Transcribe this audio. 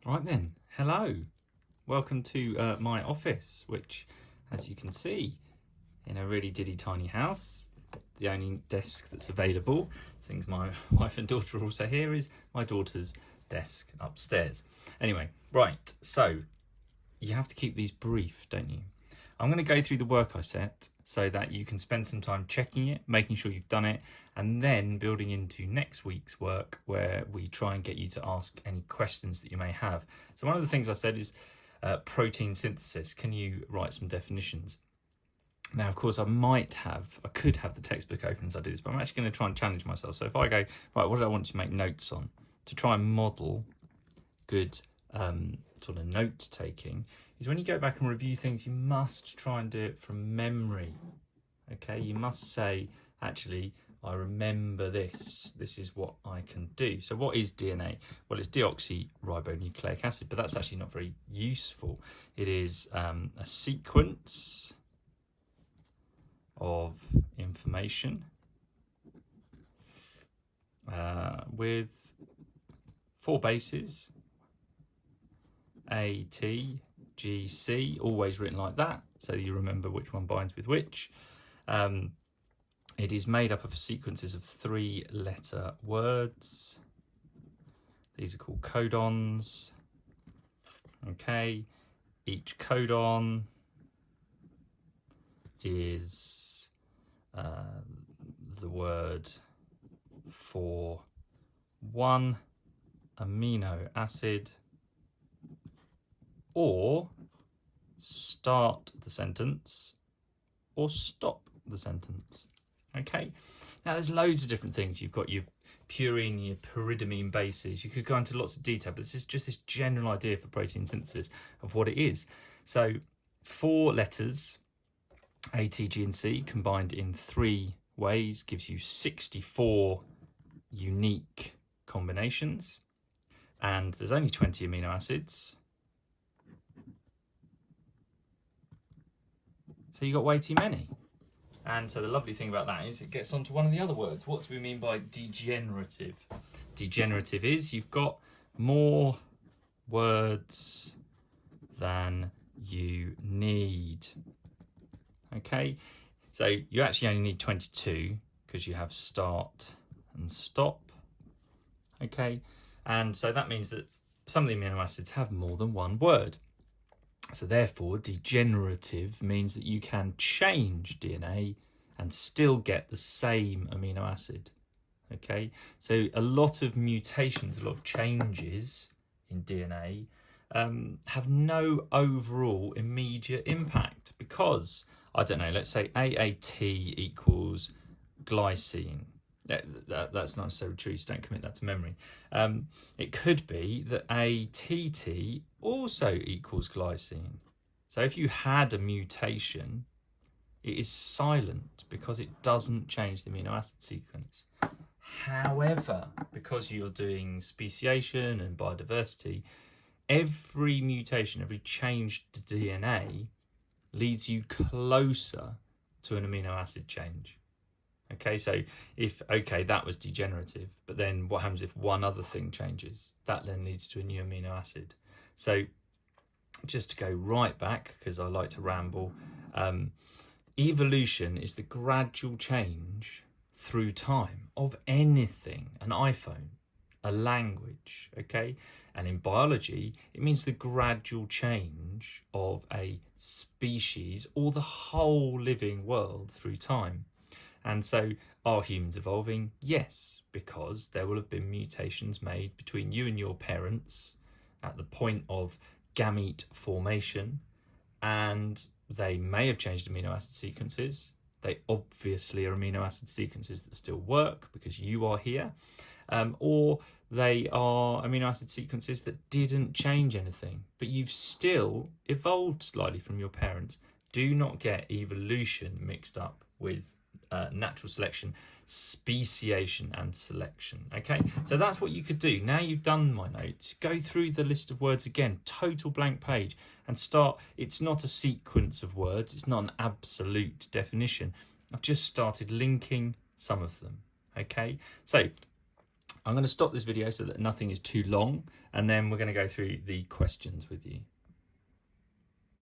Right then, hello. Welcome to my office, which, as you can see, in a really diddy tiny house, the only desk that's available, since my wife and daughter are also here, is my daughter's desk upstairs. Anyway, right, so you have to keep these brief, don't you? I'm going to go through the work I set so that you can spend some time checking it, making sure you've done it, and then building into next week's work where we try and get you to ask any questions that you may have. So one of the things I said is protein synthesis. Can you write some definitions? Now, of course, I could have the textbook open as I do this, but I'm actually going to try and challenge myself. So if I go, right, what do I want to make notes on? To try and model good sort of note taking is when you go back and review things, you must try and do it from memory. Okay, you must say, actually, I remember this. This is what I can do. So what is DNA? Well, it's deoxyribonucleic acid, but that's actually not very useful. It is a sequence of information with 4 bases, A, T, G, C, always written like that, so you remember which one binds with which. It is made up of sequences of 3-letter words. These are called codons. Okay, each codon is the word for one amino acid, or start the sentence or stop the sentence. Okay, now there's loads of different things. You've got your purine, your pyridamine bases. You could go into lots of detail, but this is just this general idea for protein synthesis of what it is. So 4 letters, A, T, G and C, combined in 3 ways gives you 64 unique combinations, and there's only 20 amino acids. So you got way too many. And so the lovely thing about that is it gets onto one of the other words. What do we mean by degenerative? Degenerative is you've got more words than you need. Okay, so you actually only need 22 because you have start and stop. Okay, and so that means that some of the amino acids have more than one word. So therefore, degenerative means that you can change DNA and still get the same amino acid. Okay, so a lot of mutations, a lot of changes in DNA have no overall immediate impact because, I don't know, let's say AAT equals glycine. That's not necessarily true, so don't commit that to memory. It could be that ATT also equals glycine. So if you had a mutation, it is silent because it doesn't change the amino acid sequence. However, because you're doing speciation and biodiversity, every mutation, every change to DNA leads you closer to an amino acid change. Okay, so that was degenerative, but then what happens if one other thing changes? That then leads to a new amino acid. So just to go right back, because I like to ramble, evolution is the gradual change through time of anything, an iPhone, a language, okay? And in biology, it means the gradual change of a species or the whole living world through time. And so, are humans evolving? Yes, because there will have been mutations made between you and your parents at the point of gamete formation, and they may have changed amino acid sequences. They obviously are amino acid sequences that still work because you are here, or they are amino acid sequences that didn't change anything, but you've still evolved slightly from your parents. Do not get evolution mixed up with natural selection, speciation and selection. Okay, so that's what you could do. Now you've done my notes, go through the list of words again, total blank page, and start. It's not a sequence of words, it's not an absolute definition. I've just started linking some of them. Okay, so I'm going to stop this video so that nothing is too long, and then we're going to go through the questions with you.